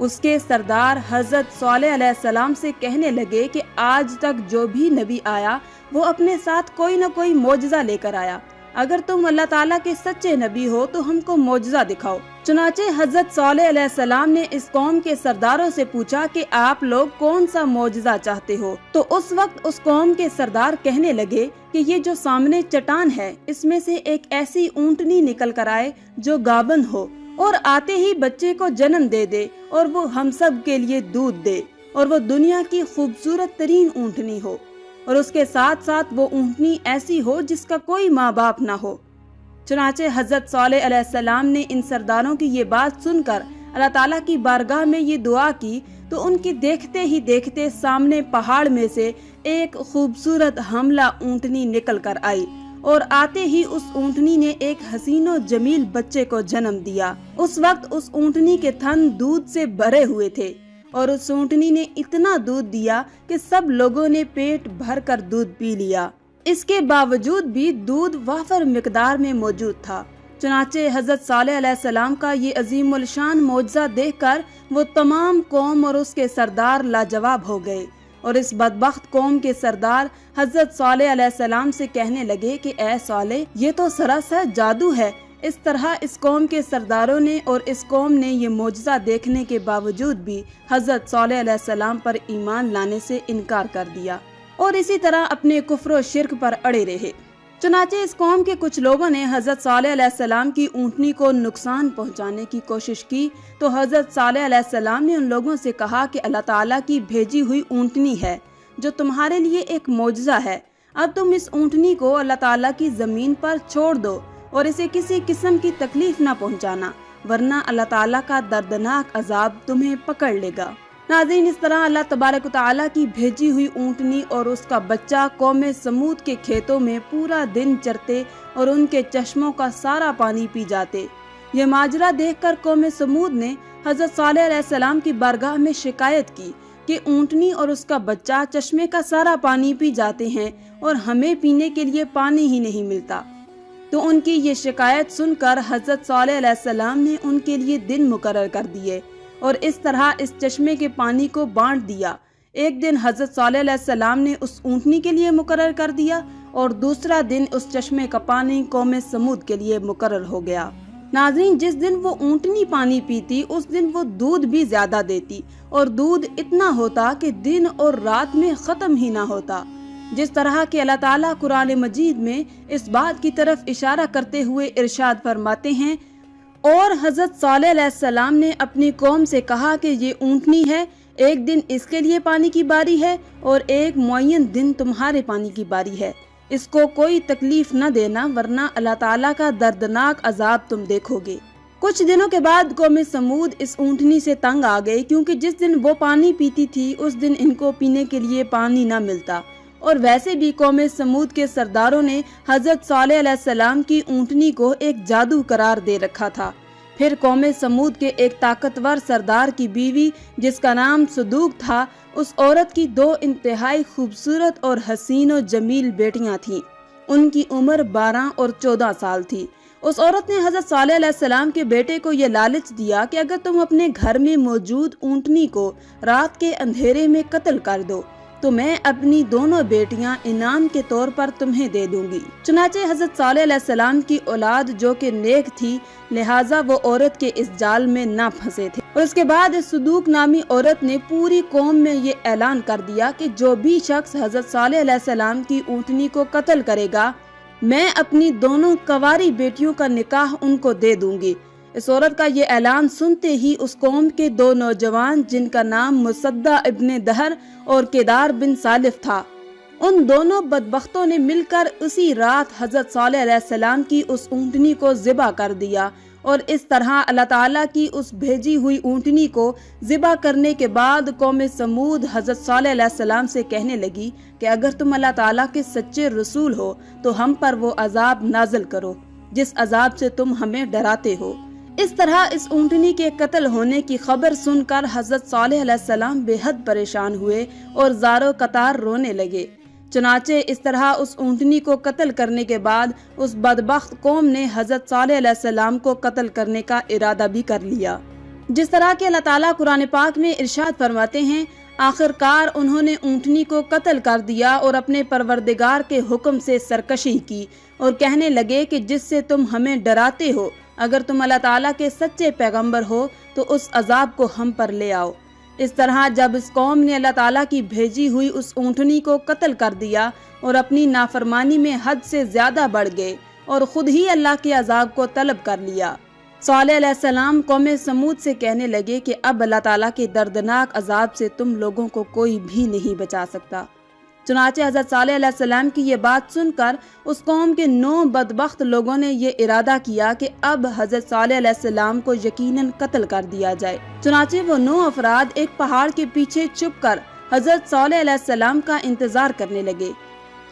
اس کے سردار حضرت صالح علیہ السلام سے کہنے لگے کہ آج تک جو بھی نبی آیا وہ اپنے ساتھ کوئی نہ کوئی معجزہ لے کر آیا، اگر تم اللہ تعالیٰ کے سچے نبی ہو تو ہم کو معجزہ دکھاؤ۔ چنانچہ حضرت صالح علیہ السلام نے اس قوم کے سرداروں سے پوچھا کہ آپ لوگ کون سا معجزہ چاہتے ہو؟ تو اس وقت اس قوم کے سردار کہنے لگے کہ یہ جو سامنے چٹان ہے اس میں سے ایک ایسی اونٹنی نکل کر آئے جو گابن ہو اور آتے ہی بچے کو جنم دے دے اور وہ ہم سب کے لیے دودھ دے، اور وہ دنیا کی خوبصورت ترین اونٹنی ہو، اور اس کے ساتھ ساتھ وہ اونٹنی ایسی ہو جس کا کوئی ماں باپ نہ ہو۔ چنانچہ حضرت صالح علیہ السلام نے ان سرداروں کی یہ بات سن کر اللہ تعالیٰ کی بارگاہ میں یہ دعا کی تو ان کی دیکھتے ہی دیکھتے سامنے پہاڑ میں سے ایک خوبصورت حاملہ اونٹنی نکل کر آئی، اور آتے ہی اس اونٹنی نے ایک حسین و جمیل بچے کو جنم دیا۔ اس وقت اس اونٹنی کے تھن دودھ سے بھرے ہوئے تھے، اور اس اونٹنی نے اتنا دودھ دیا کہ سب لوگوں نے پیٹ بھر کر دودھ پی لیا۔ اس کے باوجود بھی دودھ وافر مقدار میں موجود تھا۔ چنانچہ حضرت صالح علیہ السلام کا یہ عظیم الشان معجزہ دیکھ کر وہ تمام قوم اور اس کے سردار لاجواب ہو گئے، اور اس بدبخت قوم کے سردار حضرت صالح علیہ السلام سے کہنے لگے کہ اے صالح، یہ تو سراسر جادو ہے۔ اس طرح اس قوم کے سرداروں نے اور اس قوم نے یہ معجزہ دیکھنے کے باوجود بھی حضرت صالح علیہ السلام پر ایمان لانے سے انکار کر دیا، اور اسی طرح اپنے کفر و شرک پر اڑے رہے۔ چنانچہ اس قوم کے کچھ لوگوں نے حضرت صالح علیہ السلام کی اونٹنی کو نقصان پہنچانے کی کوشش کی، تو حضرت صالح علیہ السلام نے ان لوگوں سے کہا کہ اللہ تعالیٰ کی بھیجی ہوئی اونٹنی ہے جو تمہارے لیے ایک معجزہ ہے، اب تم اس اونٹنی کو اللہ تعالیٰ کی زمین پر چھوڑ دو اور اسے کسی قسم کی تکلیف نہ پہنچانا، ورنہ اللہ تعالیٰ کا دردناک عذاب تمہیں پکڑ لے گا۔ ناظرین، اس طرح اللہ تبارک و تعالیٰ کی بھیجی ہوئی اونٹنی اور اس کا بچہ قوم سمود کے کھیتوں میں پورا دن چرتے اور ان کے چشموں کا سارا پانی پی جاتے۔ یہ ماجرا دیکھ کر قوم سمود نے حضرت صالح علیہ السلام کی بارگاہ میں شکایت کی کہ اونٹنی اور اس کا بچہ چشمے کا سارا پانی پی جاتے ہیں اور ہمیں پینے کے لیے پانی ہی نہیں ملتا۔ تو ان کی یہ شکایت سن کر حضرت صالح علیہ السلام نے ان کے لیے دن مقرر کر دیے، اور اس طرح اس چشمے کے پانی کو بانٹ دیا۔ ایک دن حضرت صالح علیہ السلام نے اس اونٹنی کے لیے مقرر کر دیا، اور دوسرا دن اس چشمے کا پانی قوم سمود کے لیے مقرر ہو گیا۔ ناظرین، جس دن وہ اونٹنی پانی پیتی اس دن وہ دودھ بھی زیادہ دیتی، اور دودھ اتنا ہوتا کہ دن اور رات میں ختم ہی نہ ہوتا۔ جس طرح کہ اللہ تعالیٰ قرآن مجید میں اس بات کی طرف اشارہ کرتے ہوئے ارشاد فرماتے ہیں، اور حضرت صالح علیہ السلام نے اپنی قوم سے کہا کہ یہ اونٹنی ہے، ایک دن اس کے لیے پانی کی باری ہے اور ایک معین دن تمہارے پانی کی باری ہے، اس کو کوئی تکلیف نہ دینا ورنہ اللہ تعالیٰ کا دردناک عذاب تم دیکھو گے۔ کچھ دنوں کے بعد قوم سمود اس اونٹنی سے تنگ آ گئی، کیونکہ جس دن وہ پانی پیتی تھی اس دن ان کو پینے کے لیے پانی نہ ملتا، اور ویسے بھی قوم سمود کے سرداروں نے حضرت صالح علیہ السلام کی اونٹنی کو ایک جادو قرار دے رکھا تھا۔ پھر قوم سمود کے ایک طاقتور سردار کی بیوی جس کا نام صدوق تھا، اس عورت کی 2 انتہائی خوبصورت اور حسین و جمیل بیٹیاں تھیں۔ ان کی عمر 12 اور 14 سال تھی۔ اس عورت نے حضرت صالح علیہ السلام کے بیٹے کو یہ لالچ دیا کہ اگر تم اپنے گھر میں موجود اونٹنی کو رات کے اندھیرے میں قتل کر دو تو میں اپنی دونوں بیٹیاں انعام کے طور پر تمہیں دے دوں گی۔ چنانچہ حضرت صالح علیہ السلام کی اولاد جو کہ نیک تھی، لہٰذا وہ عورت کے اس جال میں نہ پھنسے تھے۔ اور اس کے بعد اس صدوق نامی عورت نے پوری قوم میں یہ اعلان کر دیا کہ جو بھی شخص حضرت صالح علیہ السلام کی اونٹنی کو قتل کرے گا، میں اپنی دونوں کنواری بیٹیوں کا نکاح ان کو دے دوں گی۔ اس عورت کا یہ اعلان سنتے ہی اس قوم کے 2 نوجوان جن کا نام مصدع ابن دہر اور کیدار بن سالف تھا، ان دونوں بدبختوں نے مل کر اسی رات حضرت صالح علیہ السلام کی اس اونٹنی کو ذبح کر دیا، اور اس طرح اللہ تعالیٰ کی اس بھیجی ہوئی اونٹنی کو ذبح کرنے کے بعد قوم سمود حضرت صالح علیہ السلام سے کہنے لگی کہ اگر تم اللہ تعالیٰ کے سچے رسول ہو تو ہم پر وہ عذاب نازل کرو جس عذاب سے تم ہمیں ڈراتے ہو۔ اس طرح اس اونٹنی کے قتل ہونے کی خبر سن کر حضرت صالح علیہ السلام بے حد پریشان ہوئے اور زارو قطار رونے لگے۔ چنانچہ اس طرح اس اونٹنی کو قتل کرنے کے بعد اس بدبخت قوم نے حضرت صالح علیہ السلام کو قتل کرنے کا ارادہ بھی کر لیا۔ جس طرح کہ اللہ تعالیٰ قرآن پاک میں ارشاد فرماتے ہیں، آخرکار انہوں نے اونٹنی کو قتل کر دیا اور اپنے پروردگار کے حکم سے سرکشی کی اور کہنے لگے کہ جس سے تم ہمیں ڈراتے ہو، اگر تم اللہ تعالیٰ کے سچے پیغمبر ہو تو اس عذاب کو ہم پر لے آؤ۔ اس طرح جب اس قوم نے اللہ تعالیٰ کی بھیجی ہوئی اس اونٹنی کو قتل کر دیا اور اپنی نافرمانی میں حد سے زیادہ بڑھ گئے اور خود ہی اللہ کے عذاب کو طلب کر لیا، صالح علیہ السلام قوم سمود سے کہنے لگے کہ اب اللہ تعالیٰ کے دردناک عذاب سے تم لوگوں کو کوئی بھی نہیں بچا سکتا۔ چنانچہ حضرت صالح علیہ السلام کی یہ بات سن کر اس قوم کے 9 بدبخت لوگوں نے یہ ارادہ کیا کہ اب حضرت صالح علیہ السلام کو یقیناً قتل کر دیا جائے۔ چنانچہ وہ 9 افراد ایک پہاڑ کے پیچھے چھپ کر حضرت صالح علیہ السلام کا انتظار کرنے لگے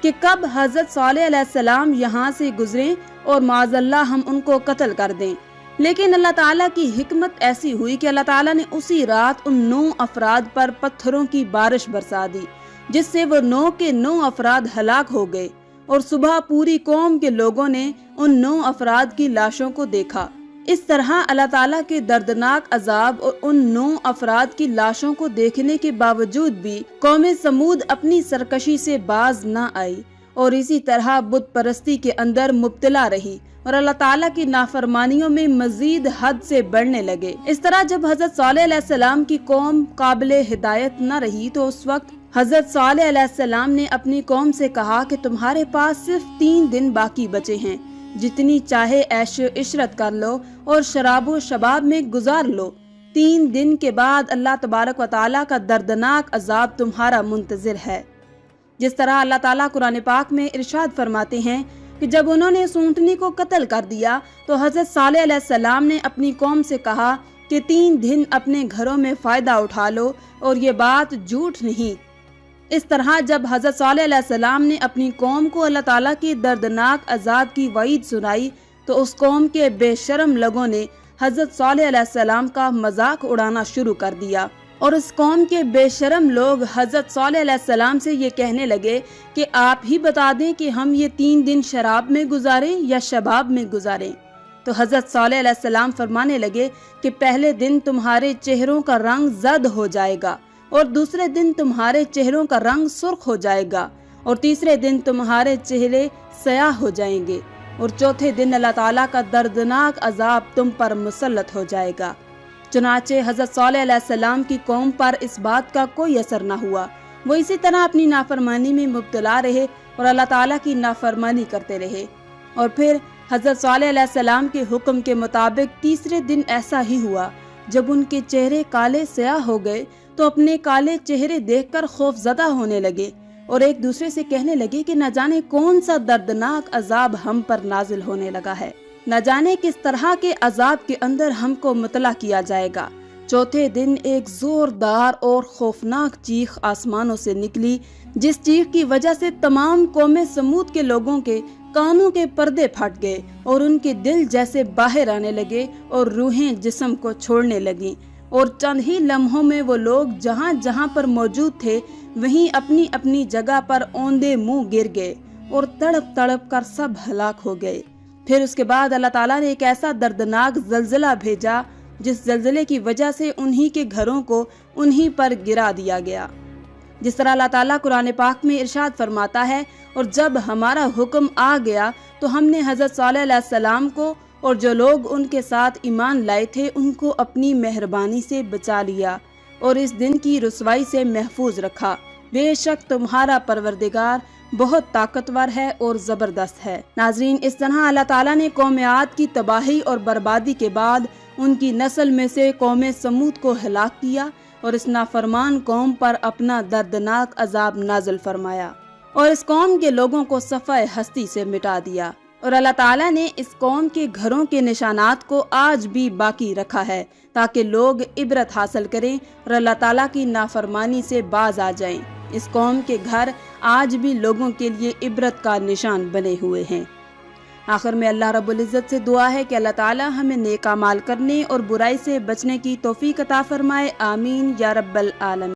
کہ کب حضرت صالح علیہ السلام یہاں سے گزریں اور معاذ اللہ ہم ان کو قتل کر دیں۔ لیکن اللہ تعالیٰ کی حکمت ایسی ہوئی کہ اللہ تعالیٰ نے اسی رات ان 9 افراد پر پتھروں کی بارش برسا دی، جس سے وہ 9 کے 9 افراد ہلاک ہو گئے، اور صبح پوری قوم کے لوگوں نے ان 9 افراد کی لاشوں کو دیکھا۔ اس طرح اللہ تعالیٰ کے دردناک عذاب اور ان 9 افراد کی لاشوں کو دیکھنے کے باوجود بھی قوم سمود اپنی سرکشی سے باز نہ آئی اور اسی طرح بت پرستی کے اندر مبتلا رہی اور اللہ تعالیٰ کی نافرمانیوں میں مزید حد سے بڑھنے لگے۔ اس طرح جب حضرت صالح علیہ السلام کی قوم قابل ہدایت نہ رہی تو اس وقت حضرت صالح علیہ السلام نے اپنی قوم سے کہا کہ تمہارے پاس صرف 3 دن باقی بچے ہیں، جتنی چاہے عیش و عشرت کر لو اور شراب و شباب میں گزار لو۔ 3 دن کے بعد اللہ تبارک و تعالیٰ کا دردناک عذاب تمہارا منتظر ہے۔ جس طرح اللہ تعالیٰ قرآن پاک میں ارشاد فرماتے ہیں کہ جب انہوں نے اس اونٹنی کو قتل کر دیا تو حضرت صالح علیہ السلام نے اپنی قوم سے کہا کہ 3 دن اپنے گھروں میں فائدہ اٹھا لو اور یہ بات جھوٹ نہیں۔ اس طرح جب حضرت صالح علیہ السلام نے اپنی قوم کو اللہ تعالیٰ کی دردناک عذاب کی وعید سنائی تو اس قوم کے بے شرم لوگوں نے حضرت صالح علیہ السلام کا مذاق اڑانا شروع کر دیا، اور اس قوم کے بے شرم لوگ حضرت صالح علیہ السلام سے یہ کہنے لگے کہ آپ ہی بتا دیں کہ ہم یہ 3 دن شراب میں گزاریں یا شباب میں گزاریں۔ تو حضرت صالح علیہ السلام فرمانے لگے کہ پہلے دن تمہارے چہروں کا رنگ زرد ہو جائے گا، اور دوسرے دن تمہارے چہروں کا رنگ سرخ ہو جائے گا، اور تیسرے دن تمہارے چہرے سیاہ ہو جائیں گے، اور چوتھے دن اللہ تعالیٰ کا دردناک عذاب تم پر مسلط ہو جائے گا۔ چنانچہ حضرت صالح علیہ السلام کی قوم پر اس بات کا کوئی اثر نہ ہوا، وہ اسی طرح اپنی نافرمانی میں مبتلا رہے اور اللہ تعالیٰ کی نافرمانی کرتے رہے۔ اور پھر حضرت صالح علیہ السلام کے حکم کے مطابق تیسرے دن ایسا ہی ہوا، جب ان کے چہرے کالے سیاہ ہو گئے تو اپنے کالے چہرے دیکھ کر خوف زدہ ہونے لگے اور ایک دوسرے سے کہنے لگے کہ نہ جانے کون سا دردناک عذاب ہم پر نازل ہونے لگا ہے، نہ جانے کس طرح کے عذاب کے اندر ہم کو مطلع کیا جائے گا۔ چوتھے دن ایک زوردار اور خوفناک چیخ آسمانوں سے نکلی، جس چیخ کی وجہ سے تمام قوم سمود کے لوگوں کے کانوں کے پردے پھٹ گئے اور ان کے دل جیسے باہر آنے لگے اور روحیں جسم کو چھوڑنے لگیں، اور چند ہی لمحوں میں وہ لوگ جہاں جہاں پر موجود تھے وہیں اپنی اپنی جگہ پر اوندے منہ گر گئے اور تڑپ تڑپ کر سب ہلاک ہو گئے۔ پھر اس کے بعد اللہ تعالیٰ نے ایک ایسا دردناک زلزلہ بھیجا جس زلزلے کی وجہ سے انہی کے گھروں کو انہی پر گرا دیا گیا۔ جس طرح اللہ تعالیٰ قرآن پاک میں ارشاد فرماتا ہے، اور جب ہمارا حکم آ گیا تو ہم نے حضرت صالح علیہ السلام کو اور جو لوگ ان کے ساتھ ایمان لائے تھے ان کو اپنی مہربانی سے بچا لیا اور اس دن کی رسوائی سے محفوظ رکھا۔ بے شک تمہارا پروردگار بہت طاقتور ہے اور زبردست ہے۔ ناظرین، اس طرح اللہ تعالیٰ نے قوم عاد کی تباہی اور بربادی کے بعد ان کی نسل میں سے قوم سمود کو ہلاک کیا اور اس نافرمان قوم پر اپنا دردناک عذاب نازل فرمایا اور اس قوم کے لوگوں کو صفحہ ہستی سے مٹا دیا۔ اور اللہ تعالیٰ نے اس قوم کے گھروں کے نشانات کو آج بھی باقی رکھا ہے تاکہ لوگ عبرت حاصل کریں اور اللہ تعالیٰ کی نافرمانی سے باز آ جائیں۔ اس قوم کے گھر آج بھی لوگوں کے لیے عبرت کا نشان بنے ہوئے ہیں۔ آخر میں اللہ رب العزت سے دعا ہے کہ اللہ تعالیٰ ہمیں نیک اعمال کرنے اور برائی سے بچنے کی توفیق عطا فرمائے۔ آمین یا رب العالمین۔